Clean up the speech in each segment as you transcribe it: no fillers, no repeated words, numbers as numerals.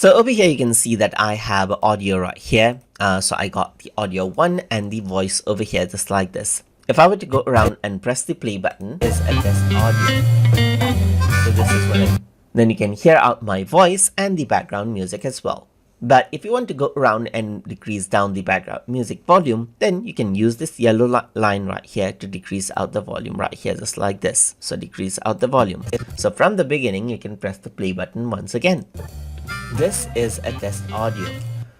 So over here, you can see that I have audio right here. So I got the audio 1 and the voice over here, just like this. If I were to go around and press the play button, is a test audio. So this is what then you can hear out my voice and the background music as well. But if you want to go around and decrease down the background music volume, then you can use this yellow line right here to decrease out the volume right here, just like this. So decrease out the volume. So from the beginning, you can press the play button once again. This is a test audio.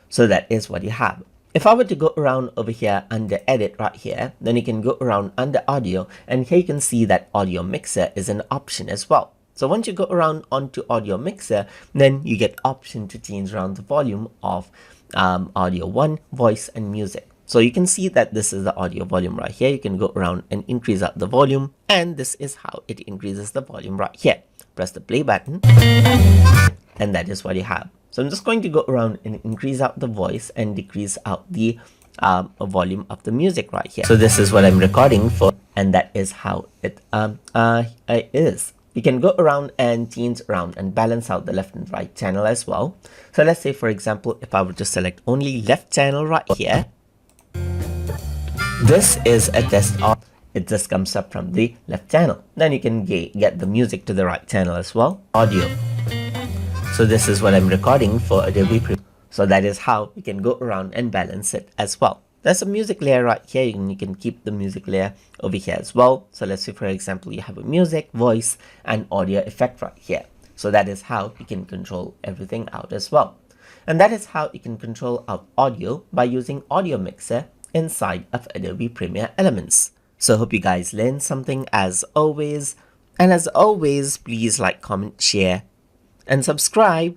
So that is what you have. If I were to go around over here under edit right here, then you can go around under audio, and here you can see that audio mixer is an option as well. So once you go around onto audio mixer, then you get option to change around the volume of audio 1, voice and music. So you can see that this is the audio volume right here. You can go around and increase up the volume, and this is how it increases the volume right here. Press the play button, and that is what you have. So I'm just going to go around and increase out the voice and decrease out the volume of the music right here. So this is what I'm recording for, and that is how it is. You can go around and change around and balance out the left and right channel as well. So let's say, for example, if I were to select only left channel right here, this is a test audio. It just comes up from the left channel. Then you can get the music to the right channel as well. Audio. So this is what I'm recording for Adobe Premiere. So that is how you can go around and balance it as well. There's a music layer right here, and you can keep the music layer over here as well. So let's say, for example, you have a music, voice, and audio effect right here. So that is how you can control everything out as well. And that is how you can control out audio by using Audio Mixer inside of Adobe Premiere Elements. So hope you guys learned something as always. And as always, please like, comment, share, and subscribe.